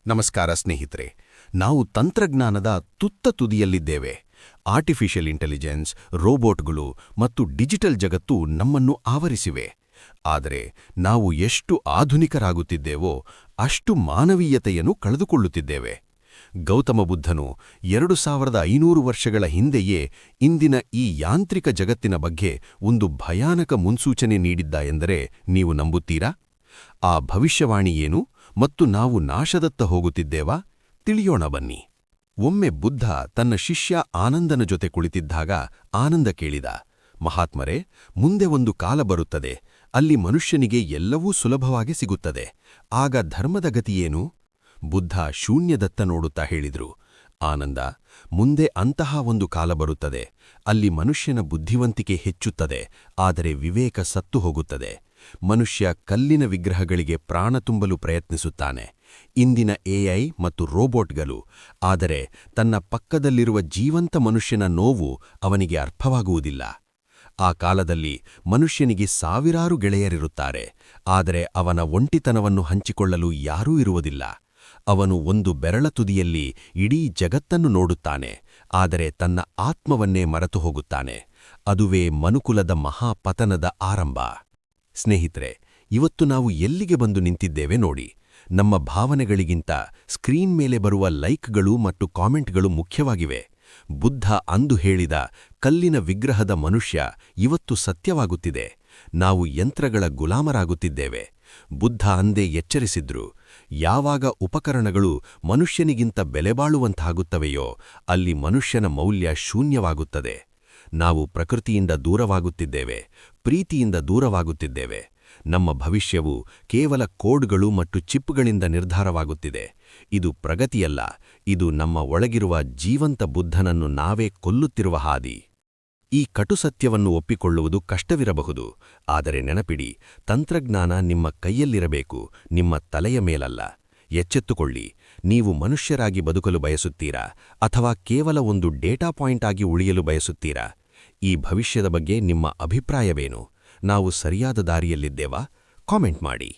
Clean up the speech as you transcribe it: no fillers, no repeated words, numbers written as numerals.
ನಮಸ್ಕಾರ ಸ್ನೇಹಿತರೆ. ನಾವು ತಂತ್ರಜ್ಞಾನದ ತುತ್ತ ತುದಿಯಲ್ಲಿದ್ದೇವೆ. ಆರ್ಟಿಫಿಷಿಯಲ್ ಇಂಟೆಲಿಜೆನ್ಸ್, ರೋಬೋಟ್ಗಳು ಮತ್ತು ಡಿಜಿಟಲ್ ಜಗತ್ತು ನಮ್ಮನ್ನು ಆವರಿಸಿವೆ. ಆದರೆ ನಾವು ಎಷ್ಟು ಆಧುನಿಕರಾಗುತ್ತಿದ್ದೇವೋ ಅಷ್ಟು ಮಾನವೀಯತೆಯನ್ನು ಕಳೆದುಕೊಳ್ಳುತ್ತಿದ್ದೇವೆ. ಗೌತಮ ಬುದ್ಧನು 2500 ವರ್ಷಗಳ ಹಿಂದೆಯೇ ಇಂದಿನ ಈ ಯಾಂತ್ರಿಕ ಜಗತ್ತಿನ ಬಗ್ಗೆ ಒಂದು ಭಯಾನಕ ಮುನ್ಸೂಚನೆ ನೀಡಿದ್ದ ಎಂದರೆ ನೀವು ನಂಬುತ್ತೀರಾ? ಆ ಭವಿಷ್ಯವಾಣಿ ಏನು ಮತ್ತು ನಾವು ನಾಶದತ್ತ ಹೋಗುತ್ತಿದ್ದೇವಾ? ತಿಳಿಯೋಣ ಬನ್ನಿ. ಒಮ್ಮೆ ಬುದ್ಧ ತನ್ನ ಶಿಷ್ಯ ಆನಂದನ ಜೊತೆ ಕುಳಿತಿದ್ದಾಗ ಆನಂದ ಕೇಳಿದ, ಮಹಾತ್ಮರೇ, ಮುಂದೆ ಒಂದು ಕಾಲ ಬರುತ್ತದೆ, ಅಲ್ಲಿ ಮನುಷ್ಯನಿಗೆ ಎಲ್ಲವೂ ಸುಲಭವಾಗಿ ಸಿಗುತ್ತದೆ. ಆಗ ಧರ್ಮದ ಗತಿಯೇನು? ಬುದ್ಧ ಶೂನ್ಯದತ್ತ ನೋಡುತ್ತಾ ಹೇಳಿದ್ರು, ಆನಂದ, ಮುಂದೆ ಅಂತಹ ಒಂದು ಕಾಲ ಬರುತ್ತದೆ, ಅಲ್ಲಿ ಮನುಷ್ಯನ ಬುದ್ಧಿವಂತಿಕೆ ಹೆಚ್ಚುತ್ತದೆ, ಆದರೆ ವಿವೇಕ ಸತ್ತು ಹೋಗುತ್ತದೆ. ಮನುಷ್ಯ ಕಲ್ಲಿನ ವಿಗ್ರಹಗಳಿಗೆ ಪ್ರಾಣ ತುಂಬಲು ಪ್ರಯತ್ನಿಸುತ್ತಾನೆ, ಇಂದಿನ ಎಐ ಮತ್ತು ರೋಬೋಟ್ಗಳು, ಆದರೆ ತನ್ನ ಪಕ್ಕದಲ್ಲಿರುವ ಜೀವಂತ ಮನುಷ್ಯನ ನೋವು ಅವನಿಗೆ ಅರ್ಥವಾಗುವುದಿಲ್ಲ. ಆ ಕಾಲದಲ್ಲಿ ಮನುಷ್ಯನಿಗೆ ಸಾವಿರಾರು ಗೆಳೆಯರಿರುತ್ತಾರೆ, ಆದರೆ ಅವನ ಒಂಟಿತನವನ್ನು ಹಂಚಿಕೊಳ್ಳಲು ಯಾರೂ ಇರುವುದಿಲ್ಲ. ಅವನು ಒಂದು ಬೆರಳ ತುದಿಯಲ್ಲಿ ಇಡೀ ಜಗತ್ತನ್ನು ನೋಡುತ್ತಾನೆ, ಆದರೆ ತನ್ನ ಆತ್ಮವನ್ನೇ ಮರೆತು ಹೋಗುತ್ತಾನೆ. ಅದುವೇ ಮನುಕುಲದ ಮಹಾಪತನದ ಆರಂಭ. ಸ್ನೇಹಿತರೆ, ಇವತ್ತು ನಾವು ಎಲ್ಲಿಗೆ ಬಂದು ನಿಂತಿದ್ದೇವೆ ನೋಡಿ. ನಮ್ಮ ಭಾವನೆಗಳಿಗಿಂತ ಸ್ಕ್ರೀನ್ ಮೇಲೆ ಬರುವ ಲೈಕ್ಗಳು ಮತ್ತು ಕಾಮೆಂಟ್ಗಳು ಮುಖ್ಯವಾಗಿವೆ. ಬುದ್ಧ ಅಂದು ಹೇಳಿದ ಕಲ್ಲಿನ ವಿಗ್ರಹದ ಮನುಷ್ಯ ಇವತ್ತು ಸತ್ಯವಾಗುತ್ತಿದೆ. ನಾವು ಯಂತ್ರಗಳ ಗುಲಾಮರಾಗುತ್ತಿದ್ದೇವೆ. ಬುದ್ಧ ಅಂದೇ ಎಚ್ಚರಿಸಿದ್ರು, ಯಾವಾಗ ಉಪಕರಣಗಳು ಮನುಷ್ಯನಿಗಿಂತ ಬೆಲೆಬಾಳುವಂತಾಗುತ್ತವೆಯೋ ಅಲ್ಲಿ ಮನುಷ್ಯನ ಮೌಲ್ಯ ಶೂನ್ಯವಾಗುತ್ತದೆ. ನಾವು ಪ್ರಕೃತಿಯಿಂದ ದೂರವಾಗುತ್ತಿದ್ದೇವೆ, ಪ್ರೀತಿಯಿಂದ ದೂರವಾಗುತ್ತಿದ್ದೇವೆ. ನಮ್ಮ ಭವಿಷ್ಯವು ಕೇವಲ ಕೋಡ್ಗಳು ಮತ್ತು ಚಿಪ್ಗಳಿಂದ ನಿರ್ಧಾರವಾಗುತ್ತಿದೆ. ಇದು ಪ್ರಗತಿಯಲ್ಲ, ಇದು ನಮ್ಮ ಒಳಗಿರುವ ಜೀವಂತ ಬುದ್ಧನನ್ನು ನಾವೇ ಕೊಲ್ಲುತ್ತಿರುವ ಹಾದಿ. ಈ ಕಟುಸತ್ಯವನ್ನು ಒಪ್ಪಿಕೊಳ್ಳುವುದು ಕಷ್ಟವಿರಬಹುದು, ಆದರೆ ನೆನಪಿಡಿ, ತಂತ್ರಜ್ಞಾನ ನಿಮ್ಮ ಕೈಯಲ್ಲಿರಬೇಕು, ನಿಮ್ಮ ತಲೆಯ ಮೇಲಲ್ಲ. ಎಚ್ಚೆತ್ತುಕೊಳ್ಳಿ, ನೀವು ಮನುಷ್ಯರಾಗಿ ಬದುಕಲು ಬಯಸುತ್ತೀರಾ ಅಥವಾ ಕೇವಲ ಒಂದು ಡೇಟಾ ಪಾಯಿಂಟ್ ಆಗಿ ಉಳಿಯಲು ಬಯಸುತ್ತೀರಾ? ಈ ಭವಿಷ್ಯದ ಬಗ್ಗೆ ನಿಮ್ಮ ಅಭಿಪ್ರಾಯವೇನು? ನಾವು ಸರಿಯಾದ ದಾರಿಯಲ್ಲಿದ್ದೇವಾ? ಕಾಮೆಂಟ್ ಮಾಡಿ.